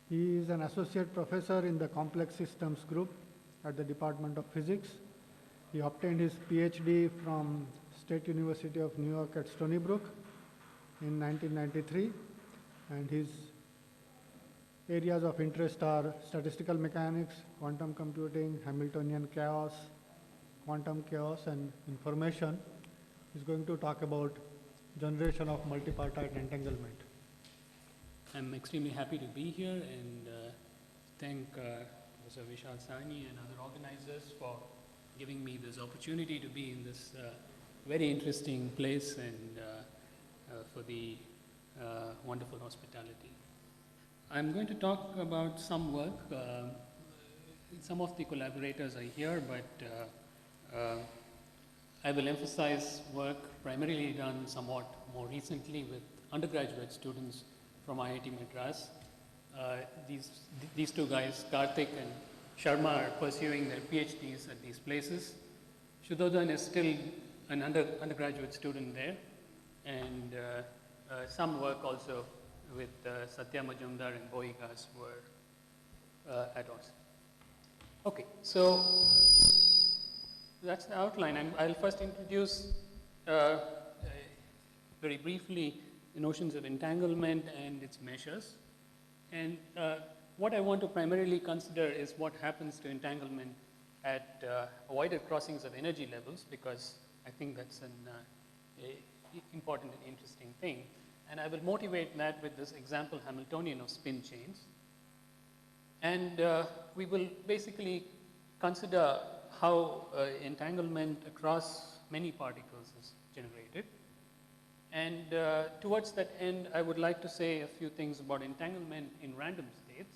He is an associate professor in the Complex Systems group at the Department of Physics. He obtained his PhD from State University of New York at Stony Brook in 1993, and his areas of interest are statistical mechanics, quantum computing, Hamiltonian chaos, quantum chaos, and information. He's going to talk about generation of multipartite entanglement. I'm extremely happy to be here and thank Professor Vishal Sani and other organizers for giving me this opportunity to be in this very interesting place and for the wonderful hospitality. I'm going to talk about some work. Some of the collaborators are here, but I will emphasize work primarily done somewhat more recently with undergraduate students from IIT Madras. These two guys, Karthik and Sharma, are pursuing their PhDs at these places. Shudodhan is still an undergraduate student there, and some work also with Satya Majumdar and Boigas were at us. Okay, so that's the outline. I'll first introduce very briefly the notions of entanglement and its measures. And what I want to primarily consider is what happens to entanglement at avoided crossings of energy levels, because I think that's an important and interesting thing. And I will motivate that with this example Hamiltonian of spin chains. And we will basically consider how entanglement across many particles is generated. And towards that end, I would like to say a few things about entanglement in random states,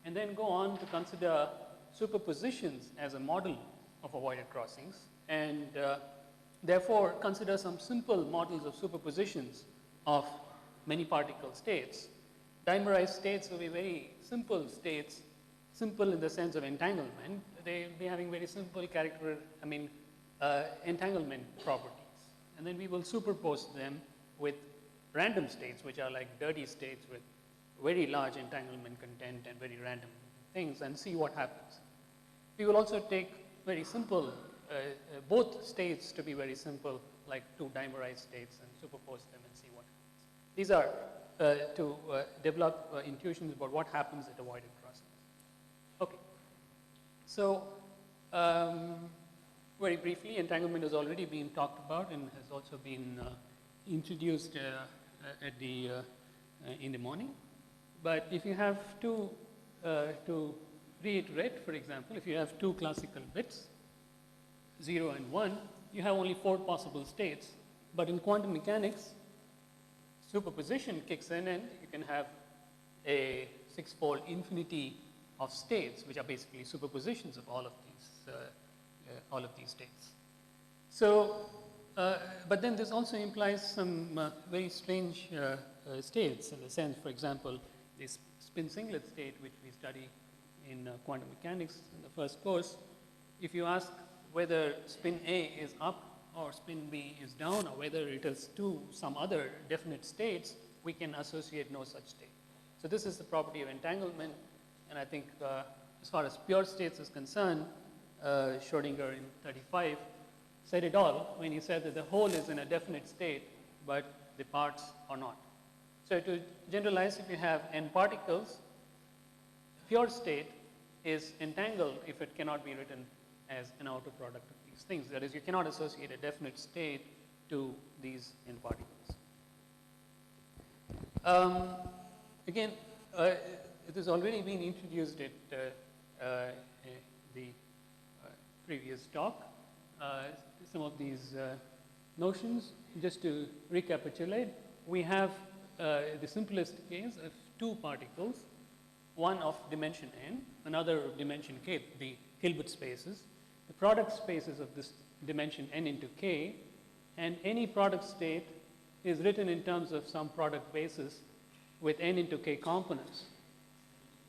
and then go on to consider superpositions as a model of avoided crossings, and therefore consider some simple models of superpositions of many particle states. Dimerized states will be very simple states, simple in the sense of entanglement. They will be having very simple entanglement properties. And then we will superpose them with random states, which are like dirty states with very large entanglement content and very random things, and see what happens. We will also take very simple, both states to be very simple, like two dimerized states, and superpose them and see what happens. These are to develop intuitions about what happens at avoided crossings. Okay. So, very briefly, entanglement has already been talked about and has also been introduced in the morning. But if you have to reiterate, for example, if you have two classical bits, 0 and 1, you have only 4 possible states. But in quantum mechanics, superposition kicks in and you can have a 6-fold infinity of states, which are basically superpositions of all of these states. So, but then this also implies some very strange states, in the sense, for example, this spin singlet state, which we study in quantum mechanics in the first course. If you ask whether spin A is up or spin B is down, or whether it is to some other definite states, we can associate no such state. So this is the property of entanglement, and I think as far as pure states is concerned, Schrodinger in 35 said it all when he said that the whole is in a definite state, but the parts are not. So to generalize, if you have n particles, pure state is entangled if it cannot be written as an outer product of these things. That is, you cannot associate a definite state to these n particles. Again, it has already been introduced at the previous talk. Some of these notions, just to recapitulate, we have the simplest case of 2 particles, one of dimension n, another of dimension k, the Hilbert spaces. The product spaces of this dimension n into k, and any product state is written in terms of some product basis with n into k components.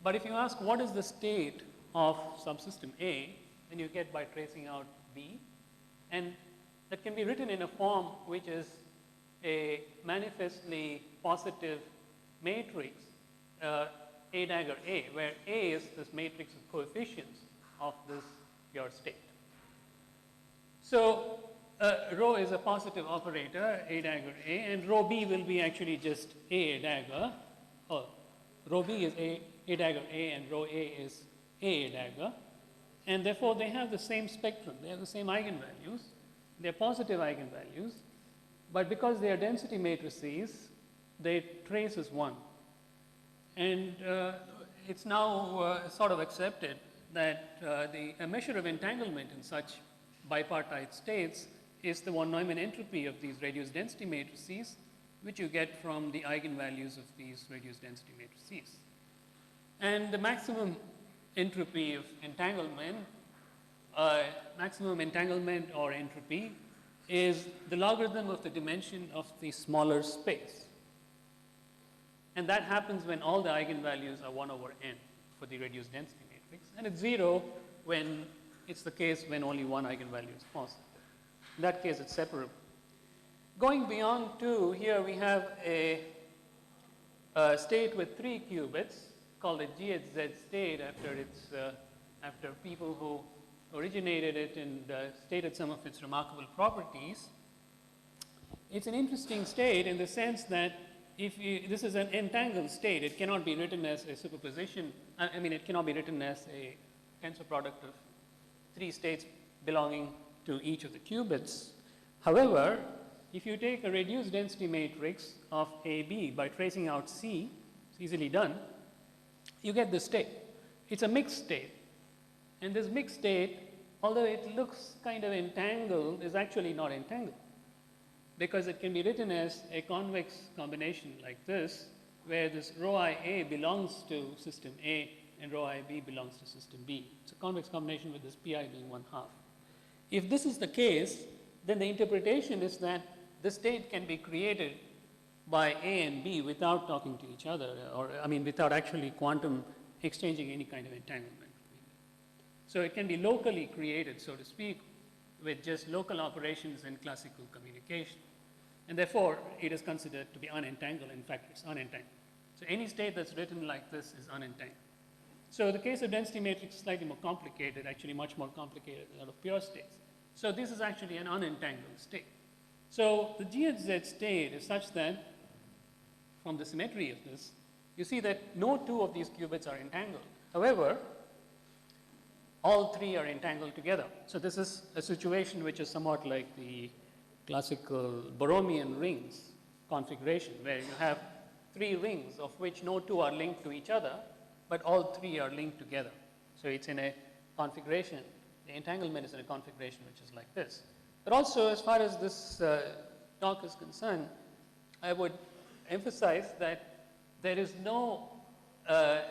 But if you ask what is the state of subsystem A, then you get by tracing out B, and that can be written in a form which is a manifestly positive matrix A dagger A, where A is this matrix of coefficients of this pure state. So rho is a positive operator, A dagger A, and rho B will be actually just A dagger. Or rho B is A dagger A, and rho A is A dagger. And therefore, they have the same spectrum. They have the same eigenvalues. They're positive eigenvalues. But because they are density matrices, they trace as 1. And it's now sort of accepted that a measure of entanglement in such bipartite states is the von Neumann entropy of these reduced density matrices, which you get from the eigenvalues of these reduced density matrices. And the maximum entropy of entanglement, or entropy, is the logarithm of the dimension of the smaller space. And that happens when all the eigenvalues are 1 over n for the reduced density matrix. And it's 0 when it's the case when only one eigenvalue is positive. In that case, it's separable. Going beyond 2, here we have a state with 3 qubits called a GHZ state after people who originated it and stated some of its remarkable properties. It's an interesting state in the sense that this is an entangled state. It cannot be written as a superposition. It cannot be written as a tensor product of 3 states belonging to each of the qubits. However, if you take a reduced density matrix of AB by tracing out C, it's easily done, you get this state. It's a mixed state. And this mixed state, although it looks kind of entangled, is actually not entangled, because it can be written as a convex combination like this, where this rho IA belongs to system A and rho IB belongs to system B. It's a convex combination with this PI being 1/2. If this is the case, then the interpretation is that the state can be created by A and B without talking to each other, without actually quantum exchanging any kind of entanglement. So it can be locally created, so to speak, with just local operations and classical communication. And therefore, it is considered to be unentangled. In fact, it's unentangled. So any state that's written like this is unentangled. So the case of density matrix is slightly more complicated, actually much more complicated than that of pure states. So this is actually an unentangled state. So the GHZ state is such that, from the symmetry of this, you see that no 2 of these qubits are entangled. However, all 3 are entangled together. So this is a situation which is somewhat like the classical Borromean rings configuration, where you have 3 rings of which no 2 are linked to each other, but all 3 are linked together. So it's in a configuration, the entanglement is in a configuration which is like this. But also, as far as this talk is concerned, I would emphasize that there is no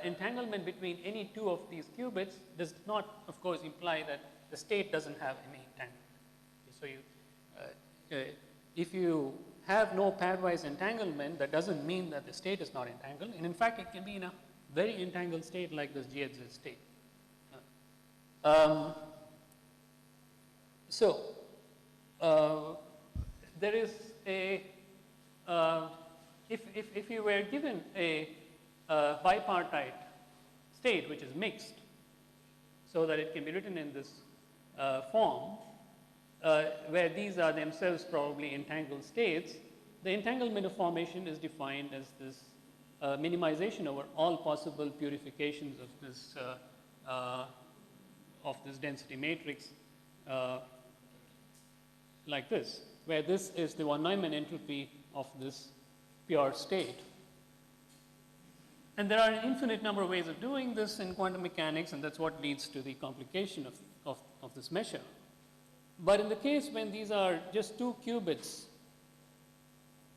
entanglement between any 2 of these qubits. Does not, of course, imply that the state doesn't have any entanglement. So if you have no pairwise entanglement, that doesn't mean that the state is not entangled. And in fact, it can be in a very entangled state like this GHZ state. There is a, if you were given a bipartite state which is mixed, so that it can be written in this form, where these are themselves probably entangled states, the entanglement of formation is defined as this minimization over all possible purifications of this density matrix like this, where this is the von Neumann entropy of this pure state. And there are an infinite number of ways of doing this in quantum mechanics, and that's what leads to the complication of this measure. But in the case when these are just 2 qubits,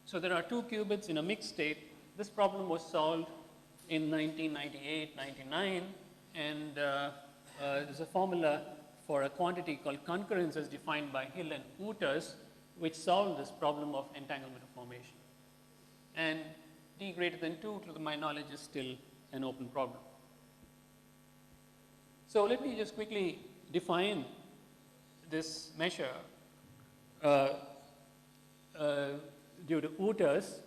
so there are 2 qubits in a mixed state, this problem was solved in 1998, 99, and there's a formula for a quantity called concurrence as defined by Hill and Wouters, which solved this problem of entanglement of formation. And d greater than 2, to my knowledge, is still an open problem. So let me just quickly define this measure due to Wouters,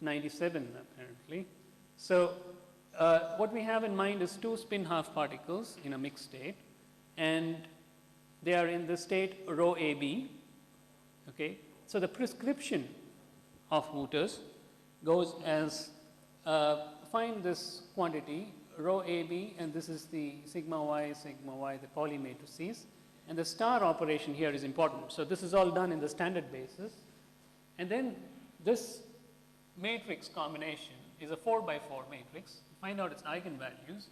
97 apparently. So what we have in mind is two spin half particles in a mixed state, and they are in the state rho AB. Okay? So the prescription of Wooter's goes as find this quantity rho AB, and this is the sigma y, the Pauli matrices, and the star operation here is important. So this is all done in the standard basis, and then this matrix combination is a 4 by 4 matrix. Find out its eigenvalues,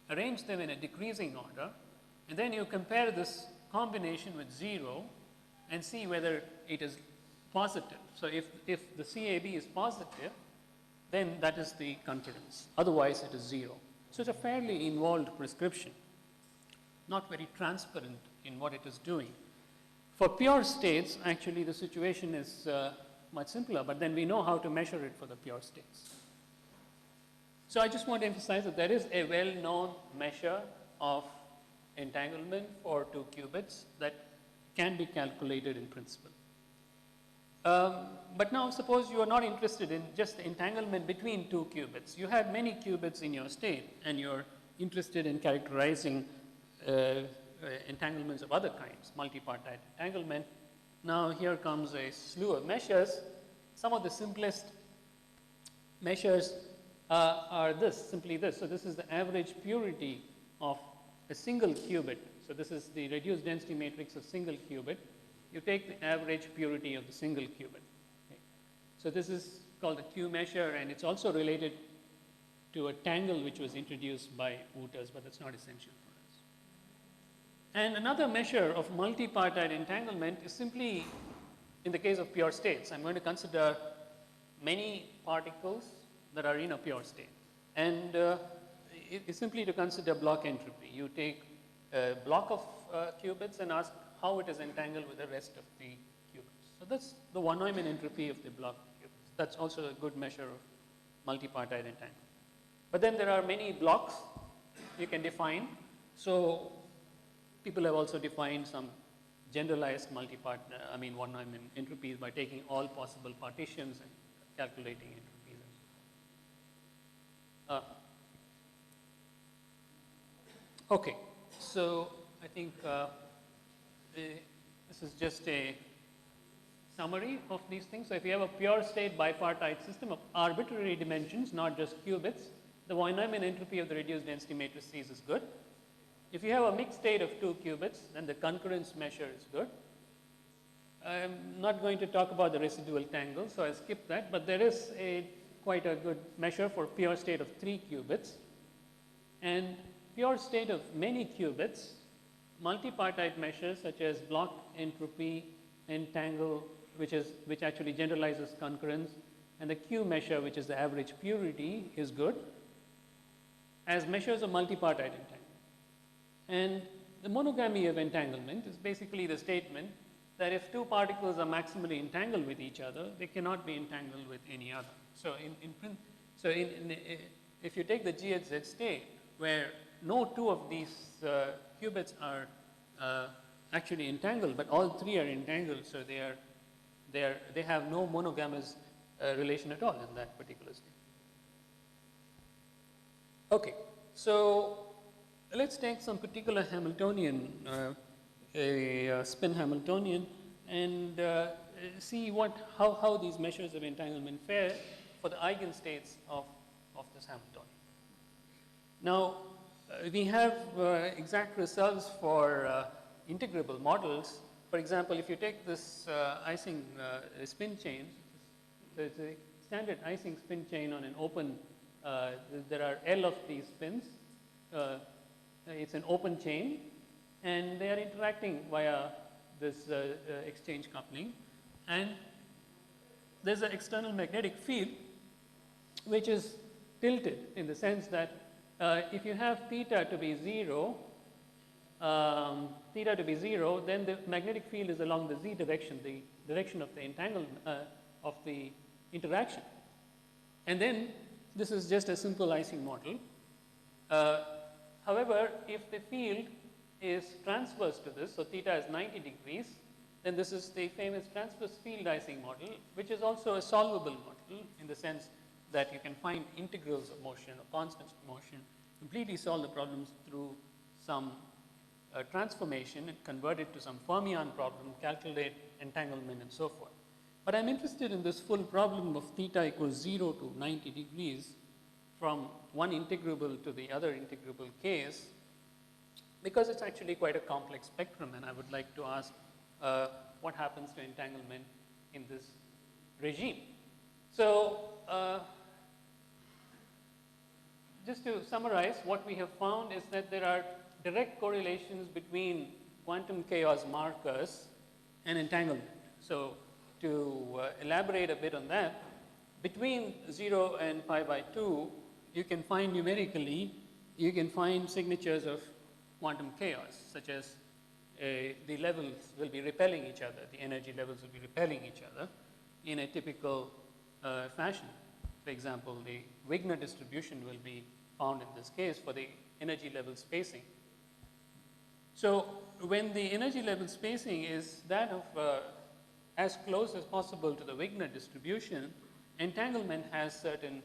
arrange them in a decreasing order, and then you compare this combination with 0 and see whether it is positive. So if the CAB is positive, then that is the concurrence. Otherwise, it is 0. So it's a fairly involved prescription, not very transparent in what it is doing. For pure states, actually the situation is much simpler, but then we know how to measure it for the pure states. So I just want to emphasize that there is a well-known measure of entanglement for 2 qubits that can be calculated in principle. But now suppose you are not interested in just the entanglement between 2 qubits. You have many qubits in your state and you're interested in characterizing entanglements of other kinds, multipartite entanglement. Now here comes a slew of measures. Some of the simplest measures are simply this. So this is the average purity of a single qubit. So this is the reduced density matrix of single qubit. You take the average purity of the single qubit. Okay. So this is called the Q measure, and it's also related to a tangle which was introduced by Wooter's, but that's not essential for us. And another measure of multipartite entanglement is simply, in the case of pure states, I'm going to consider many particles that are in a pure state. And it's simply to consider block entropy. You take a block of qubits and ask how it is entangled with the rest of the qubits. So that's the von Neumann entropy of the block qubits. That's also a good measure of multipartite entanglement. But then there are many blocks you can define. So people have also defined some generalized von Neumann entropies by taking all possible partitions and calculating entropies. Okay, so I think this is just a summary of these things. So if you have a pure state bipartite system of arbitrary dimensions, not just qubits, the von Neumann entropy of the reduced density matrices is good. If you have a mixed state of 2 qubits, then the concurrence measure is good. I'm not going to talk about the residual tangle, so I'll skip that, but there is quite a good measure for pure state of 3 qubits. And pure state of many qubits, multipartite measures such as block entropy, entangle, which actually generalizes concurrence, and the Q measure, which is the average purity, is good as measures of multipartite entanglement. And the monogamy of entanglement is basically the statement that if 2 particles are maximally entangled with each other, they cannot be entangled with any other. So if you take the GHZ state where no 2 of these qubits are actually entangled, but all 3 are entangled, so they have no monogamous relation at all in that particular state. Okay, so let's take some particular Hamiltonian, a spin Hamiltonian, and see how these measures of entanglement fare for the eigenstates of this Hamiltonian. Now, we have exact results for integrable models. For example, if you take this Ising spin chain, it's a standard Ising spin chain on an open, there are L of these spins. It's an open chain, and they are interacting via this exchange coupling. And there's an external magnetic field which is tilted in the sense that if you have theta to be 0, then the magnetic field is along the z direction, the direction of the of the interaction. And then this is just a simple Ising model. However, if the field is transverse to this, so theta is 90 degrees, then this is the famous transverse field Ising model, which is also a solvable model in the sense that you can find integrals of motion or constants of motion, completely solve the problems through some transformation and convert it to some fermion problem, calculate entanglement and so forth. But I'm interested in this full problem of theta equals 0 to 90 degrees from one integrable to the other integrable case, because it's actually quite a complex spectrum, and I would like to ask what happens to entanglement in this regime. So just to summarize, what we have found is that there are direct correlations between quantum chaos markers and entanglement. So to elaborate a bit on that, between 0 and pi by 2, you can find numerically, you can find signatures of quantum chaos, such as the levels will be repelling each other, the energy levels will be repelling each other in a typical fashion. For example, the Wigner distribution will be found in this case for the energy level spacing. So when the energy level spacing is that of as close as possible to the Wigner distribution, entanglement has certain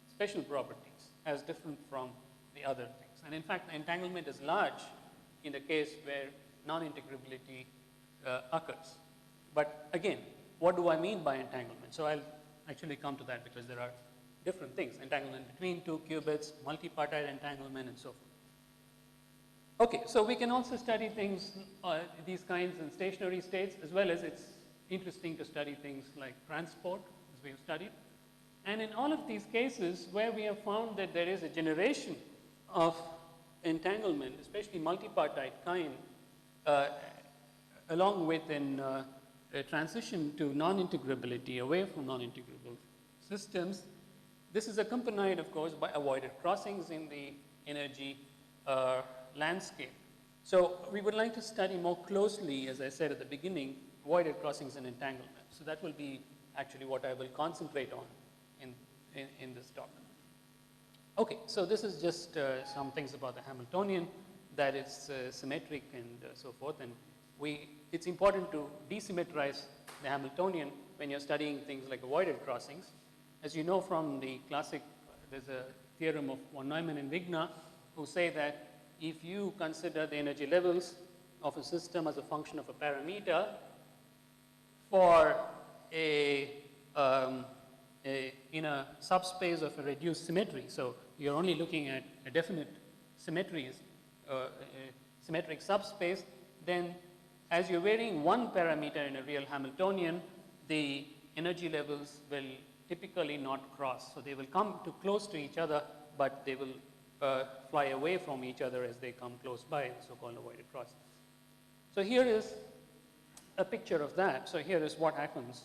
special properties as different from the other things. And in fact, entanglement is large in the case where non-integrability occurs. But again, what do I mean by entanglement? So I'll actually come to that because there are different things, entanglement between two qubits, multipartite entanglement, and so forth. Okay, so we can also study things, these kinds in stationary states, as well as it's interesting to study things like transport, as we have studied. And in all of these cases where we have found that there is a generation of entanglement, especially multipartite kind, along with a transition to non-integrability, away from non-integrable systems, this is accompanied, of course, by avoided crossings in the energy landscape. So we would like to study more closely, as I said at the beginning, avoided crossings and entanglement. So that will be actually what I will concentrate on in this talk. Okay, so this is just some things about the Hamiltonian, that it's symmetric and so forth. And it's important to desymmetrize the Hamiltonian when you're studying things like avoided crossings. As you know from the classic, there's a theorem of von Neumann and Wigner who say that if you consider the energy levels of a system as a function of a parameter for in a subspace of a reduced symmetry, so you're only looking at a definite symmetries, symmetric subspace, then as you're varying one parameter in a real Hamiltonian, the energy levels will typically not cross. So they will come too close to each other, but they will fly away from each other as they come close by, so-called avoided crossings. So here is a picture of that. So here is what happens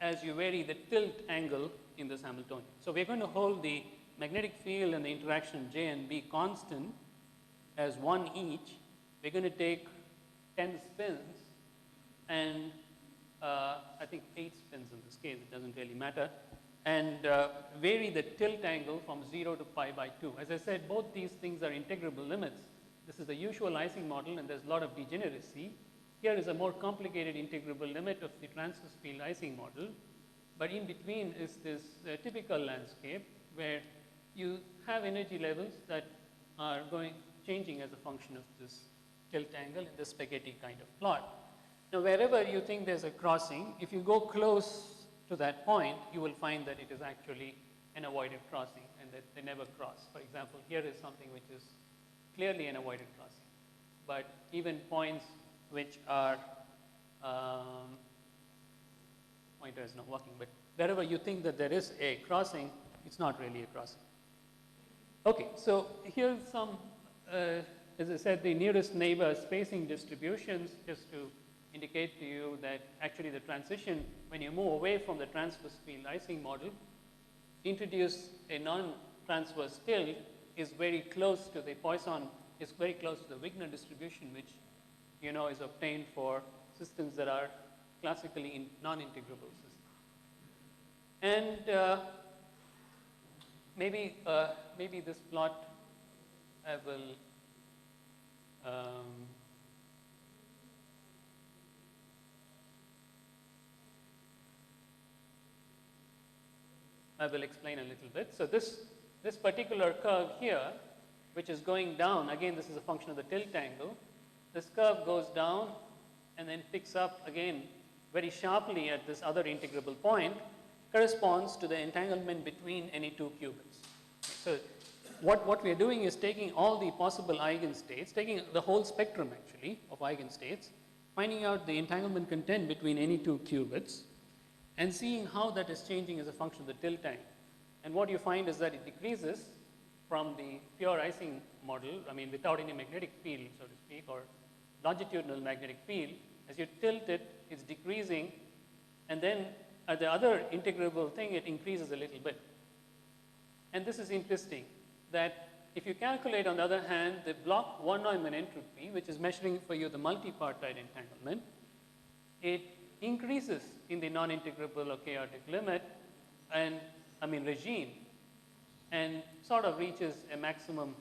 as you vary the tilt angle in this Hamiltonian. So we're going to hold the magnetic field and the interaction J and B constant as one each. We're going to take 10 spins and I think 8 spins in this case, it doesn't really matter, and vary the tilt angle from 0 to pi by 2. As I said, both these things are integrable limits. This is the usual Ising model and there's a lot of degeneracy. Here is a more complicated integrable limit of the transverse field Ising model, but in between is this typical landscape where you have energy levels that are changing as a function of this tilt angle in the spaghetti kind of plot. Now, wherever you think there's a crossing, if you go close to that point, you will find that it is actually an avoided crossing and that they never cross. For example, here is something which is clearly an avoided crossing, but even points which are, pointer is not working, but wherever you think that there is a crossing, it's not really a crossing. Okay, so here's some, as I said, the nearest neighbor spacing distributions, just to indicate to you that actually the transition, when you move away from the transverse field Ising model, introduce a non-transverse tilt, is very close to the Poisson, is very close to the Wigner distribution, which you know is obtained for systems that are classically non-integrable systems. And maybe this plot I will I will explain a little bit. So this particular curve here, which is going down, again this is a function of the tilt angle. This curve goes down and then picks up again very sharply at this other integrable point, corresponds to the entanglement between any two qubits. So what we are doing is taking all the possible eigenstates, taking the whole spectrum actually of eigenstates, finding out the entanglement content between any two qubits, and seeing how that is changing as a function of the tilt angle. And what you find is that it decreases from the pure Ising model, I mean without any magnetic field, so to speak, or longitudinal magnetic field. As you tilt it, it's decreasing, and then at the other integrable thing, it increases a little bit. And this is interesting, that if you calculate, on the other hand, the block von Neumann entropy, which is measuring for you the multipartite entanglement, it increases in the non-integrable or chaotic limit, and regime, and sort of reaches a maximum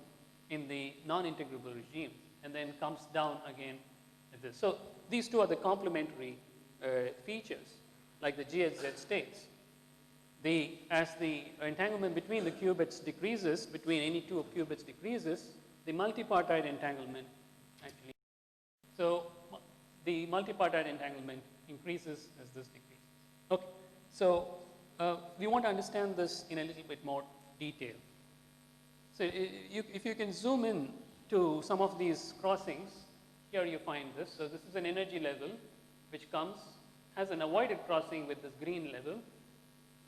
in the non-integrable regime, and then comes down again at this. So these two are the complementary features, like the GHZ states. As the entanglement between the qubits decreases, between any two qubits decreases, the multipartite entanglement actually. So the multipartite entanglement increases as this decreases. Okay, so we want to understand this in a little bit more detail. So if you can zoom in to some of these crossings, here you find this. So this is an energy level which has an avoided crossing with this green level,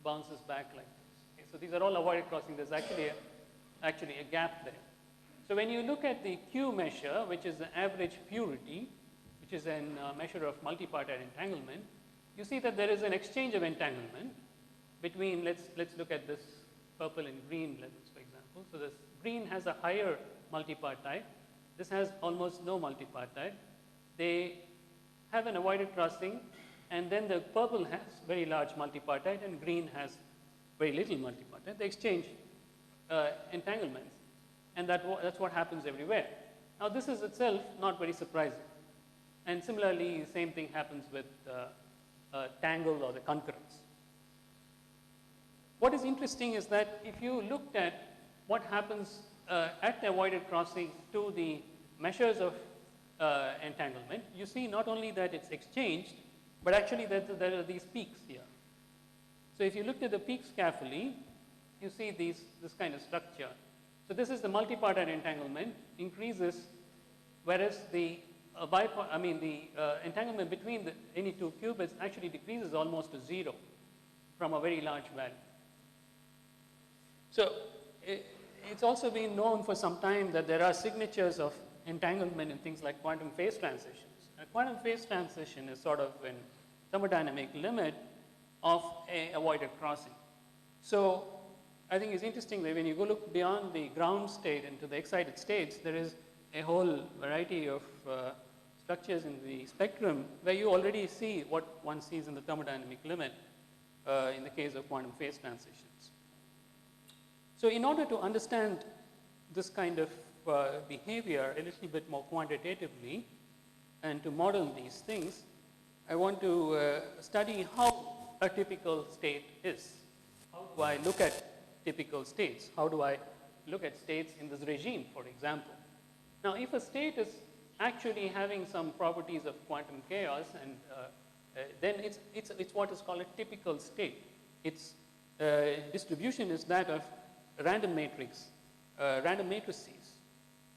bounces back like this. Okay, so these are all avoided crossing. There's actually a gap there. So when you look at the Q measure, which is the average purity, which is a measure of multipartite entanglement, you see that there is an exchange of entanglement between, let's look at this purple and green levels, for example. So this green has a higher multipartite. This has almost no multipartite. They have an avoided crossing, and then the purple has very large multipartite and green has very little multipartite. They exchange entanglements, and that's what happens everywhere. Now this is itself not very surprising. And similarly, the same thing happens with tangle or the concurrence. What is interesting is that if you looked at what happens at the avoided crossing to the measures of entanglement, you see not only that it's exchanged, but actually that there are these peaks here. So if you look at the peaks carefully, you see this kind of structure. So this is the multipartite entanglement increases, whereas the entanglement between any two qubits actually decreases almost to 0 from a very large value. So it's also been known for some time that there are signatures of entanglement in things like quantum phase transitions. A quantum phase transition is sort of a thermodynamic limit of a avoided crossing. So I think it's interesting that when you go look beyond the ground state into the excited states, there is a whole variety of structures in the spectrum where you already see what one sees in the thermodynamic limit in the case of quantum phase transitions. So in order to understand this kind of behavior a little bit more quantitatively and to model these things, I want to study how a typical state is. How do I look at typical states? How do I look at states in this regime, for example? Now, if a state is actually having some properties of quantum chaos, and then it's what is called a typical state. Its distribution is that of random matrices.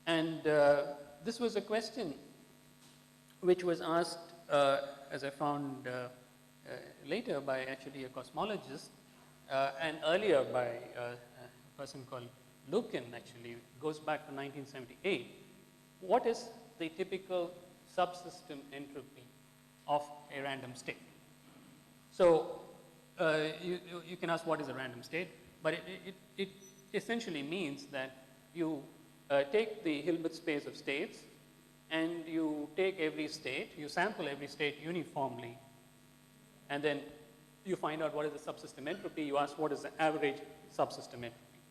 And this was a question which was asked, as I found later, by actually a cosmologist, and earlier by a person called Lukin, actually, goes back to 1978. What is the typical subsystem entropy of a random state? So you can ask what is a random state, but it essentially means that you take the Hilbert space of states, and you take every state, you sample every state uniformly, and then you find out what is the subsystem entropy. You ask what is the average subsystem entropy.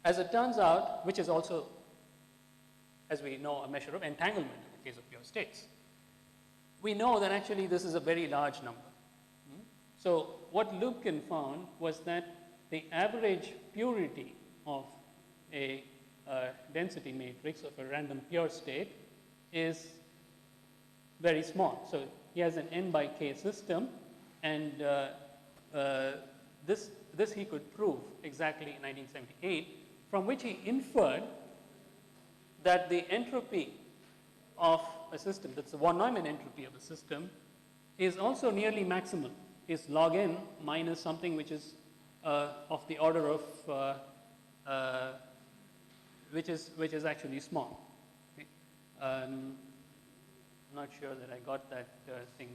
As it turns out, which is also, as we know, a measure of entanglement in the case of pure states, we know that actually this is a very large number. So what Lubkin found was that the average purity of a density matrix of a random pure state is very small. So he has an n by k system, and this he could prove exactly in 1978, from which he inferred that the entropy of a system, that's the von Neumann entropy of a system, is also nearly maximal, is log n minus something which is of the order of which is actually small. Okay. I'm not sure that I got that thing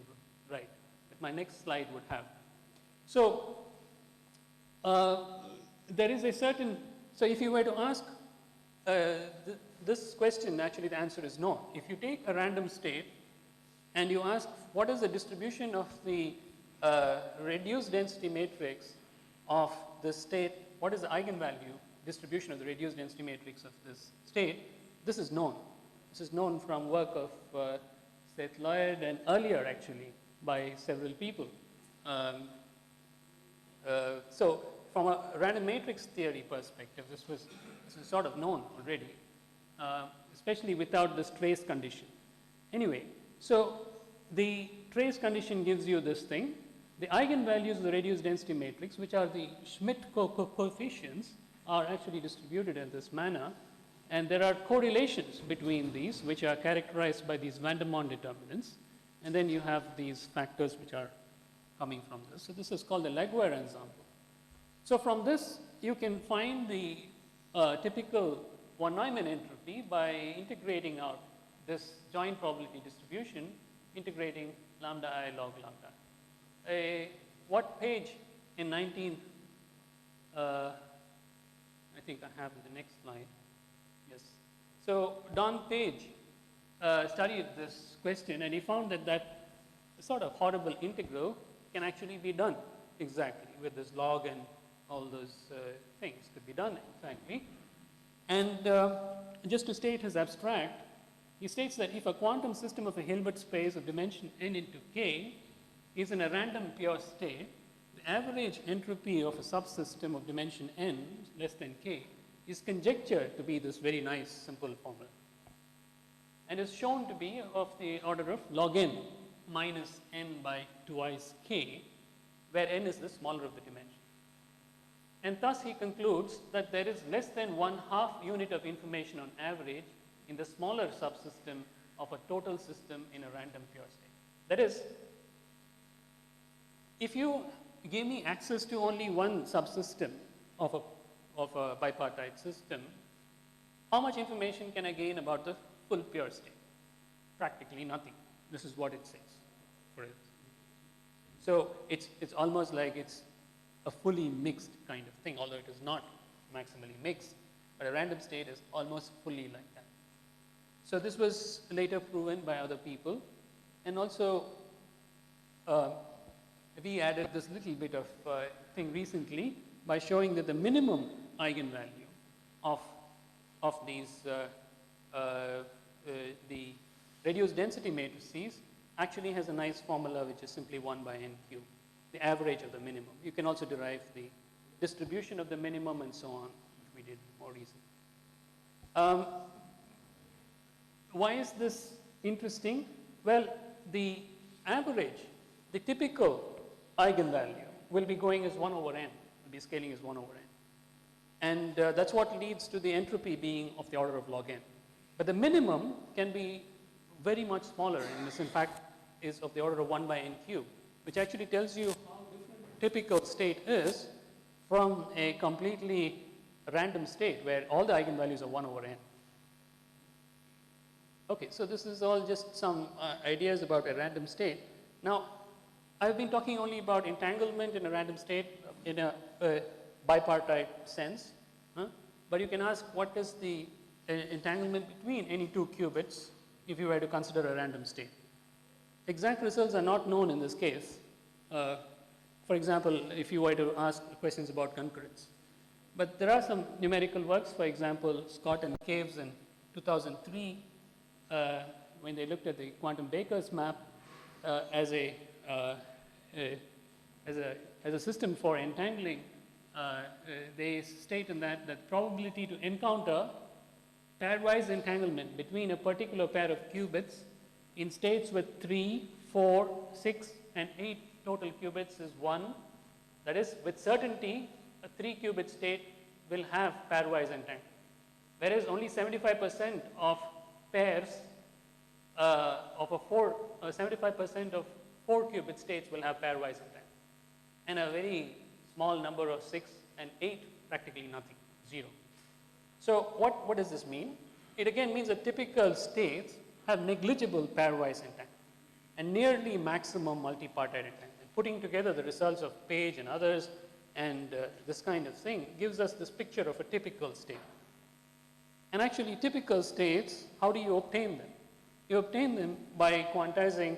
right, but my next slide would have. So there is a certain, so if you were to ask this question, actually the answer is no. If you take a random state and you ask what is the distribution of the reduced density matrix of this state, what is the eigenvalue distribution of the reduced density matrix of this state, this is known. This is known from work of Seth Lloyd and earlier actually by several people. So from a random matrix theory perspective, this is sort of known already, especially without this trace condition. Anyway, so the trace condition gives you this thing. The eigenvalues of the reduced density matrix, which are the Schmidt coefficients, are actually distributed in this manner. And there are correlations between these, which are characterized by these van der Monde determinants. And then you have these factors which are coming from this. So this is called the Laguerre ensemble. So from this, you can find the typical von Neumann entropy by integrating out this joint probability distribution, integrating lambda I log lambda. What page in I think I have in the next slide. Yes. So Don Page studied this question, and he found that that sort of horrible integral can actually be done exactly with this log and all those things could be done exactly. And just to state his abstract, he states that if a quantum system of a Hilbert space of dimension n into k is in a random pure state, the average entropy of a subsystem of dimension n less than k is conjectured to be this very nice simple formula, and is shown to be of the order of log n minus n by twice k, where n is the smaller of the dimension. And thus he concludes that there is less than 1/2 unit of information on average in the smaller subsystem of a total system in a random pure state. That is, if you give me access to only one subsystem of a bipartite system, how much information can I gain about the full pure state? Practically nothing. This is what it says for it. So it's almost like it's a fully mixed kind of thing, although it is not maximally mixed, but a random state is almost fully like that. So this was later proven by other people, and also we added this little bit of thing recently by showing that the minimum eigenvalue of these the reduced density matrices actually has a nice formula which is simply 1 by n cubed, the average of the minimum. You can also derive the distribution of the minimum and so on, which we did more recently. Why is this interesting? Well, the average, the typical eigenvalue will be going as 1 over n, will be scaling as 1 over n. And that's what leads to the entropy being of the order of log n. But the minimum can be very much smaller, and this in fact is of the order of 1 by n cubed, which actually tells you how different a typical state is from a completely random state where all the eigenvalues are 1 over n. Okay, so this is all just some ideas about a random state. Now, I've been talking only about entanglement in a random state in a bipartite sense, but you can ask what is the entanglement between any two qubits if you were to consider a random state. Exact results are not known in this case. For example, if you were to ask questions about concurrence. But there are some numerical works, for example, Scott and Caves in 2003, when they looked at the quantum Baker's map as a as a system for entangling, they state in that probability to encounter pairwise entanglement between a particular pair of qubits in states with 3, 4, 6, and 8 total qubits is 1. That is, with certainty, a 3-qubit state will have pairwise entanglement, whereas only 75% of pairs of a 75% of 4-qubit states will have pairwise entanglement, and a very small number of 6 and 8 practically nothing, 0. So what does this mean? It again means that typical states have negligible pairwise entanglement and nearly maximum multipartite entanglement. Putting together the results of Page and others and this kind of thing gives us this picture of a typical state. And actually typical states, how do you obtain them? You obtain them by quantizing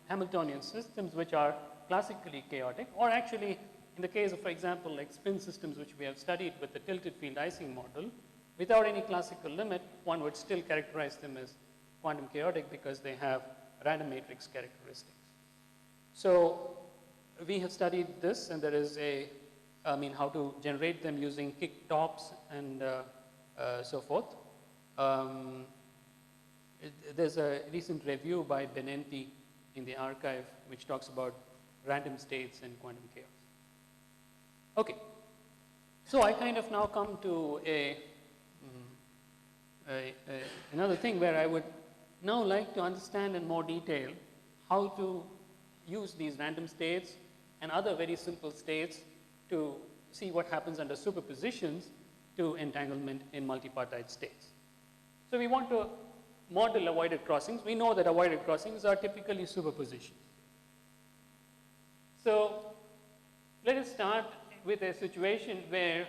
Hamiltonian systems which are classically chaotic, or actually in the case of, for example, like spin systems which we have studied with the tilted field Ising model, without any classical limit, one would still characterize them as quantum chaotic because they have random matrix characteristics. So we have studied this, and there is how to generate them using kick tops and so forth. There's a recent review by Benenti in the archive which talks about random states and quantum chaos. Okay, so I kind of now come to another thing where I would now like to understand in more detail how to use these random states and other very simple states to see what happens under superpositions to entanglement in multipartite states. So we want to model avoided crossings. We know that avoided crossings are typically superpositions. So let us start with a situation where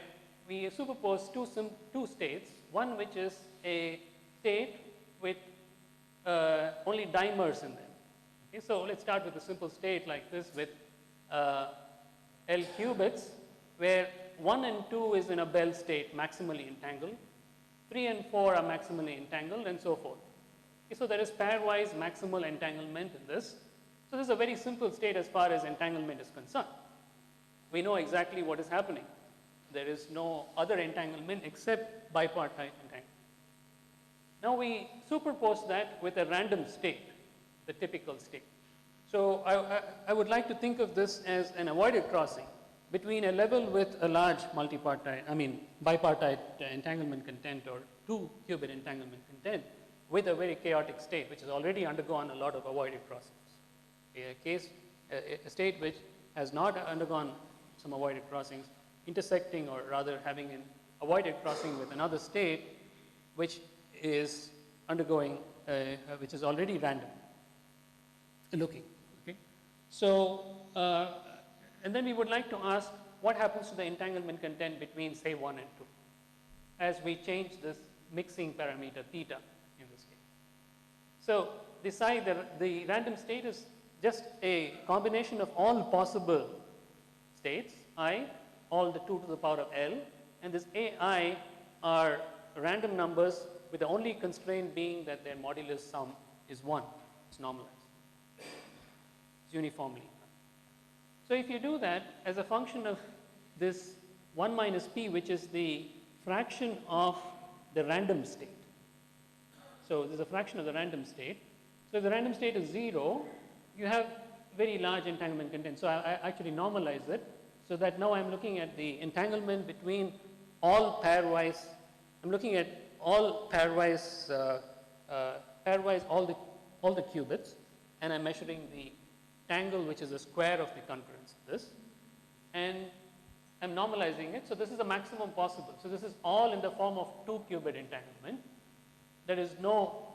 we superpose two states, one which is a state with only dimers in them. Okay, so let's start with a simple state like this with L qubits, where 1 and 2 is in a Bell state, maximally entangled. 3 and 4 are maximally entangled, and so forth. Okay, so there is pairwise maximal entanglement in this. So this is a very simple state as far as entanglement is concerned. We know exactly what is happening. There is no other entanglement except bipartite entanglement. Now we superpose that with a random state, the typical state. So I would like to think of this as an avoided crossing between a level with a large bipartite entanglement content or 2-qubit entanglement content with a very chaotic state which has already undergone a lot of avoided crossings. A state which has not undergone some avoided crossings, intersecting or rather having an avoided crossing with another state which is undergoing, which is already random looking. Okay? So, and then we would like to ask what happens to the entanglement content between, say, 1 and 2 as we change this mixing parameter theta in this case. So, decide that the random state is just a combination of all possible states, I, all the 2 to the power of L, and this AI are random numbers with the only constraint being that their modulus sum is 1. It's normalized. It's uniformly. So if you do that as a function of this 1 minus p, which is the fraction of the random state. So there's a fraction of the random state. So if the random state is 0, you have very large entanglement content. So I actually normalize it so that now I'm looking at the entanglement between all pairwise. I'm looking at all pairwise, all the qubits, and I'm measuring the tangle, which is the square of the concurrence of this, and I'm normalizing it. So this is the maximum possible. So this is all in the form of 2-qubit entanglement. There is no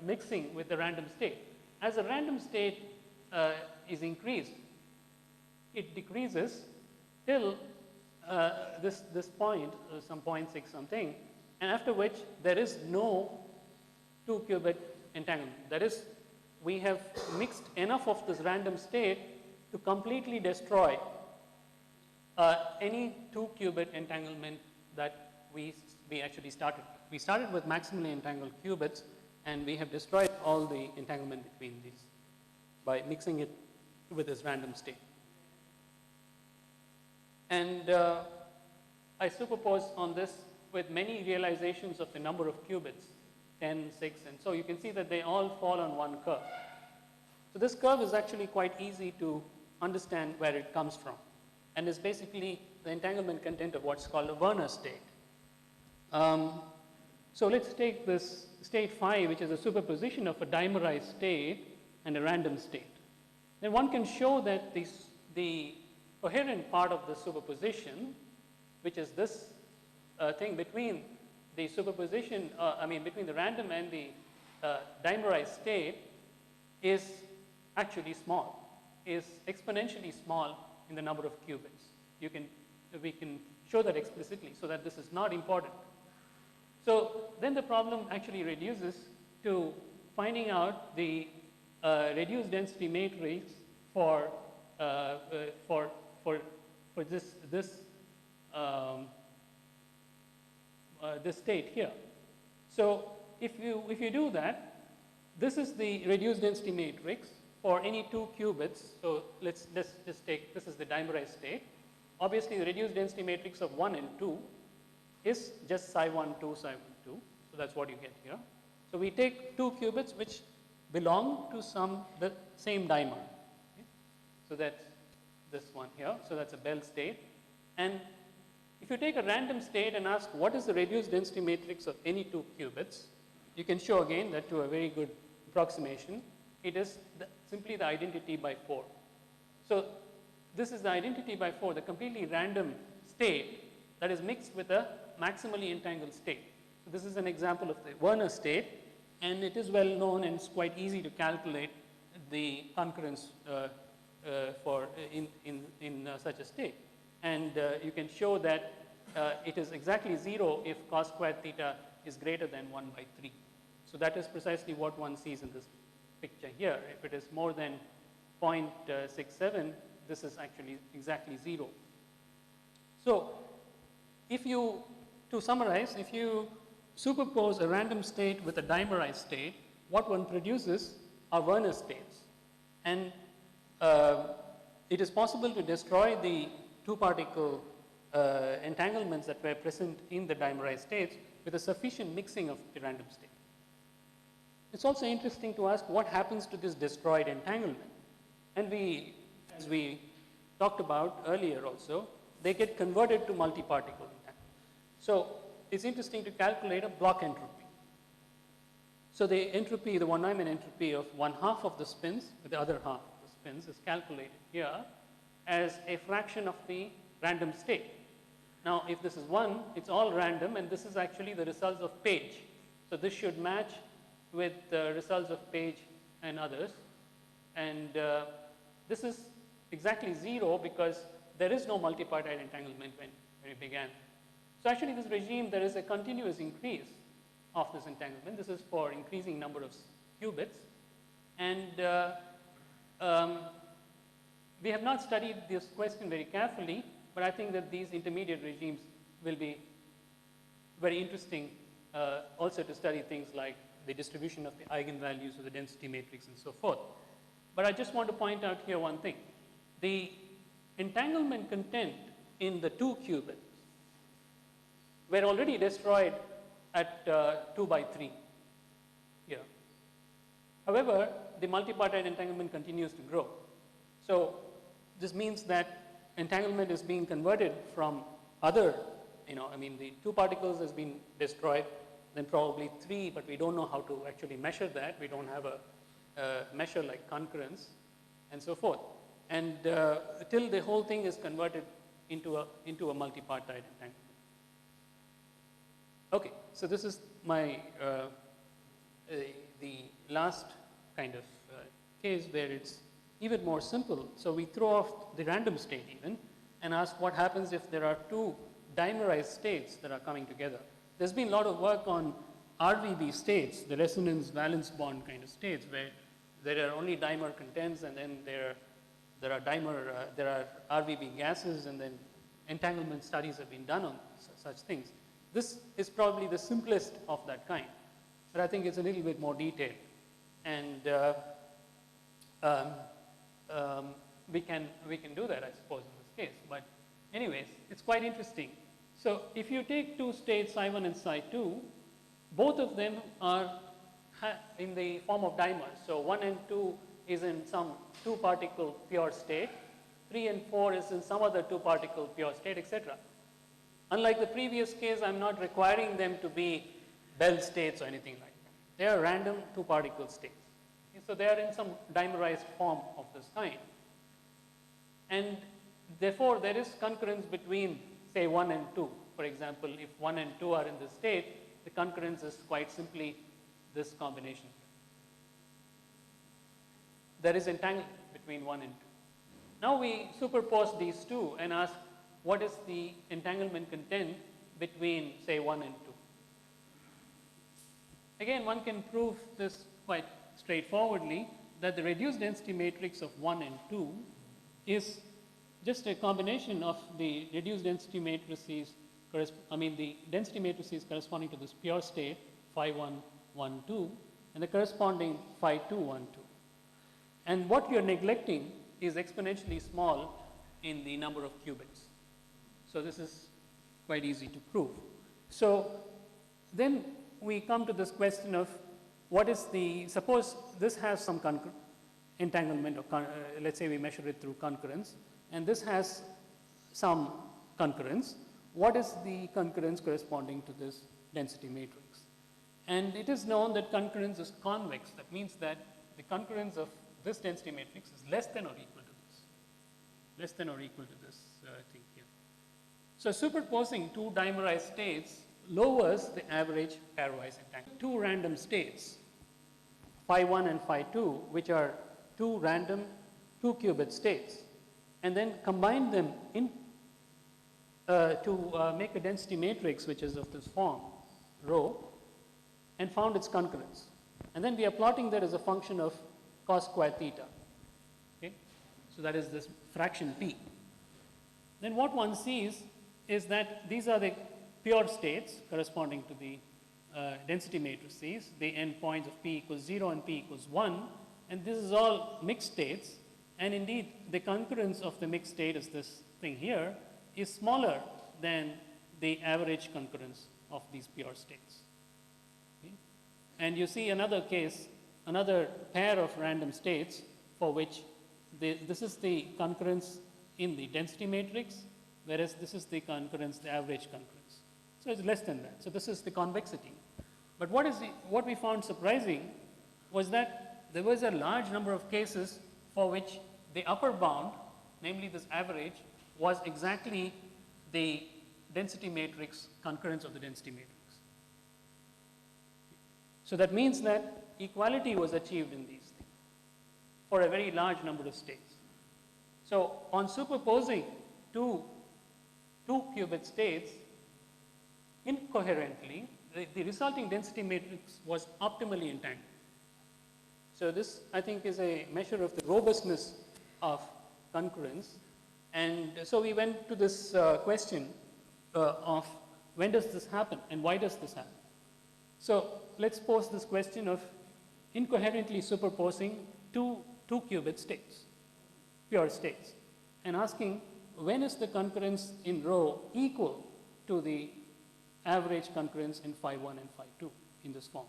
mixing with the random state. As the random state is increased, it decreases till this point, some 0.6 something, and after which there is no 2-qubit entanglement. That is, we have mixed enough of this random state to completely destroy any 2-qubit entanglement that we actually started. We started with maximally entangled qubits, and we have destroyed all the entanglement between these by mixing it with this random state. And I superpose on this with many realizations of the number of qubits, 10, 6, and so you can see that they all fall on one curve. So this curve is actually quite easy to understand where it comes from, and is basically the entanglement content of what's called a Werner state. So let's take this state phi, which is a superposition of a dimerized state and a random state. Then one can show that the coherent part of the superposition, which is this thing between the superposition, between the random and the dimerized state, is actually small, is exponentially small in the number of qubits. We can show that explicitly so that this is not important. So then the problem actually reduces to finding out the reduced density matrix for this state here. So if you do that, this is the reduced density matrix for any 2 qubits. So let's just take, this is the dimerized state. Obviously the reduced density matrix of 1 and 2 is just psi 1, 2, psi 1, 2. So that's what you get here. So we take 2 qubits which belong to the same dimer. Okay? So that's this one here. So that's a Bell state. And if you take a random state and ask what is the reduced density matrix of any 2 qubits, you can show again that to a very good approximation, it is simply the identity by 4. So this is the identity by 4, the completely random state that is mixed with a maximally entangled state. So this is an example of the Werner state, and it is well known and it's quite easy to calculate the concurrence in such a state. And you can show that it is exactly 0 if cos squared theta is greater than 1 by 3. So that is precisely what one sees in this picture here. If it is more than 0.67, this is actually exactly 0. So to summarize, if you superpose a random state with a dimerized state, what one produces are Werner states. And it is possible to destroy the 2-particle entanglements that were present in the dimerized states with a sufficient mixing of the random state. It's also interesting to ask what happens to this destroyed entanglement. And as we talked about earlier also, they get converted to multi-particle entanglement. So it's interesting to calculate a block entropy. So the entropy, the von Neumann entropy of 1/2 of the spins, with the other half of the spins, is calculated here as a fraction of the random state. Now, if this is 1, it's all random, and this is actually the results of Page. So this should match with the results of Page and others. And this is exactly 0 because there is no multipartite entanglement when it began. So actually this regime, there is a continuous increase of this entanglement. This is for increasing number of qubits. And we have not studied this question very carefully, but I think that these intermediate regimes will be very interesting also to study things like the distribution of the eigenvalues of the density matrix and so forth. But I just want to point out here one thing. The entanglement content in the 2 qubits were already destroyed at 2 by 3 here. However, the multipartite entanglement continues to grow. So this means that entanglement is being converted from other, the 2 particles has been destroyed, then probably 3, but we don't know how to actually measure that. We don't have a measure like concurrence and so forth. And till the whole thing is converted into a multipartite entanglement. Okay, so this is my the last kind of case where it's even more simple. So we throw off the random state even and ask what happens if there are 2 dimerized states that are coming together. There's been a lot of work on RVB states, the resonance valence bond kind of states, where there are only dimer contents, and then there are RVB gases, and then entanglement studies have been done on such things. This is probably the simplest of that kind, but I think it's a little bit more detailed, and we can do that, I suppose, in this case. But anyways, it's quite interesting. So if you take two states psi1 and psi2, both of them are in the form of dimers. So 1 and 2 is in some 2-particle pure state, 3 and 4 is in some other 2-particle pure state, etc. Unlike the previous case, I'm not requiring them to be Bell states or anything like that. They are random 2-particle states. So they are in some dimerized form of this kind. And therefore, there is concurrence between, say, 1 and 2. For example, if 1 and 2 are in this state, the concurrence is quite simply this combination. There is entanglement between 1 and 2. Now we superpose these two and ask what is the entanglement content between, say, 1 and 2. Again, one can prove this quite straightforwardly, that the reduced density matrix of 1 and 2 is just a combination of the reduced density matrices, the density matrices corresponding to this pure state phi 1, 1, 2, and the corresponding phi 2, 1, 2. And what you're neglecting is exponentially small in the number of qubits. So this is quite easy to prove. So then we come to this question of what is the, suppose this has some entanglement, or let's say we measure it through concurrence, and this has some concurrence. What is the concurrence corresponding to this density matrix? And it is known that concurrence is convex. That means that the concurrence of this density matrix is less than or equal to this. Less than or equal to this thing here. So superposing two dimerized states lowers the average pairwise entanglement. Two random states, phi 1 and phi 2, which are two random 2-qubit states, and then combine them in to make a density matrix which is of this form, rho, and found its concurrence. And then we are plotting that as a function of cos square theta. Okay? So that is this fraction p. Then what one sees is that these are the pure states corresponding to the density matrices, the endpoints of p equals 0 and p equals 1, and this is all mixed states, and indeed the concurrence of the mixed state is this thing here, is smaller than the average concurrence of these pure states. Okay? And you see another case, another pair of random states for which this is the concurrence in the density matrix, whereas this is the concurrence, the average concurrence. So it's less than that. So this is the convexity. But what we found surprising was that there was a large number of cases for which the upper bound, namely this average, was exactly the density matrix concurrence of the density matrix. So that means that equality was achieved in these things for a very large number of states. So on superposing two 2-qubit states incoherently, the resulting density matrix was optimally entangled. So this, I think, is a measure of the robustness of concurrence. And so we went to this question of when does this happen and why does this happen? So let's pose this question of incoherently superposing two 2-qubit states, pure states, and asking when is the concurrence in rho equal to the average concurrence in phi 1 and phi 2 in this form.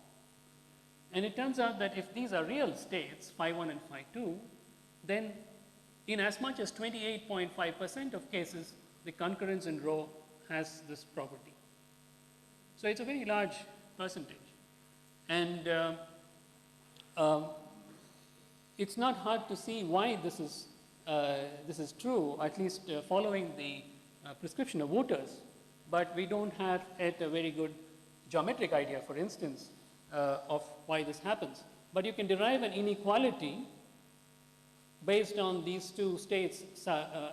And it turns out that if these are real states, phi 1 and phi 2, then in as much as 28.5% of cases, the concurrence in rho has this property. So it's a very large percentage. And it's not hard to see why this is true, at least following the prescription of Wouters. But we don't have yet a very good geometric idea, for instance, of why this happens. But you can derive an inequality based on these two states.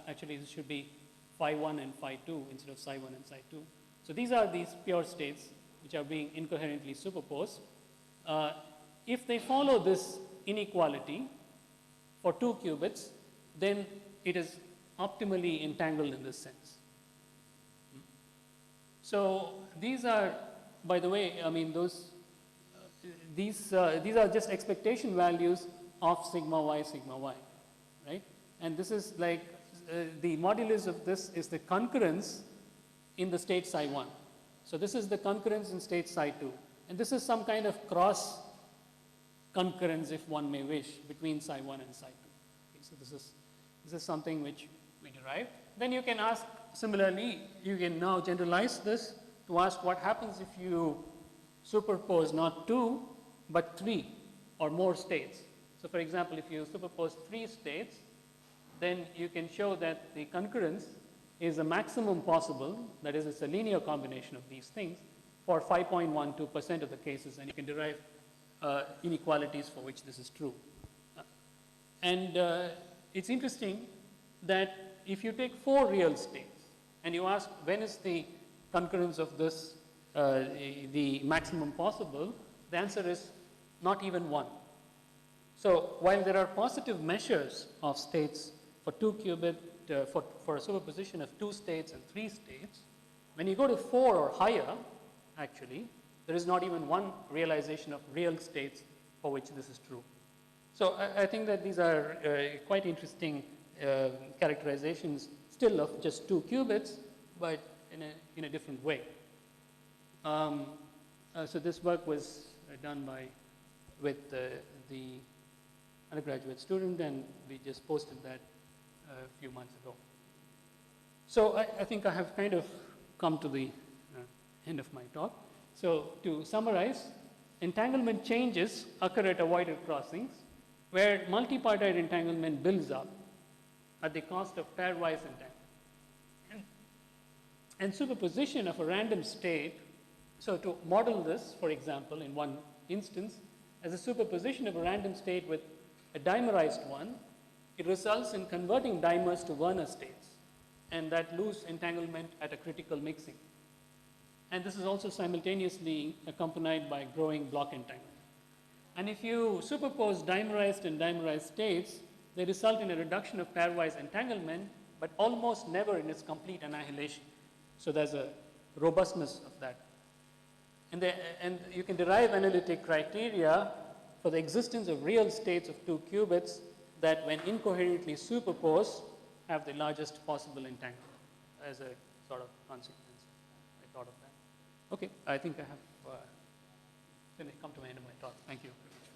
Actually, this should be phi 1 and phi 2 instead of psi 1 and psi 2. So these are these pure states which are being incoherently superposed. If they follow this inequality for 2 qubits, then it is optimally entangled in this sense. So these are, by the way, I mean these are just expectation values of sigma y, right? And this is like the modulus of this is the concurrence in the state psi 1. So this is the concurrence in state psi 2. And this is some kind of cross concurrence, if one may wish, between psi 1 and psi 2. Okay, so this is something which we derive. Then you can ask, similarly, you can now generalize this to ask what happens if you superpose not 2, but 3 or more states. So for example, if you superpose 3 states, then you can show that the concurrence is the maximum possible, that is, it's a linear combination of these things, for 5.12% of the cases, and you can derive inequalities for which this is true. And it's interesting that if you take 4 real states and you ask when is the concurrence of this the maximum possible, the answer is not even 1. So while there are positive measures of states for 2 qubit, for a superposition of 2 states and 3 states, when you go to 4 or higher, actually, there is not even one realization of real states for which this is true. So I think that these are quite interesting characterizations still of just 2 qubits, but in a different way. So this work was done with the undergraduate student, and we just posted that a few months ago. So I think I have kind of come to the end of my talk. So to summarize, entanglement changes occur at avoided crossings where multipartite entanglement builds up at the cost of pairwise entanglement. And superposition of a random state, so to model this, for example, in one instance, as a superposition of a random state with a dimerized one, it results in converting dimers to Werner states, and that loose entanglement at a critical mixing. And this is also simultaneously accompanied by growing block entanglement. And if you superpose dimerized and dimerized states, they result in a reduction of pairwise entanglement, but almost never in its complete annihilation. So there's a robustness of that. And you can derive analytic criteria for the existence of real states of 2 qubits that, when incoherently superposed, have the largest possible entanglement as a sort of consequence. I thought of that. Okay, I think I have come to the end of my talk. Thank you very much.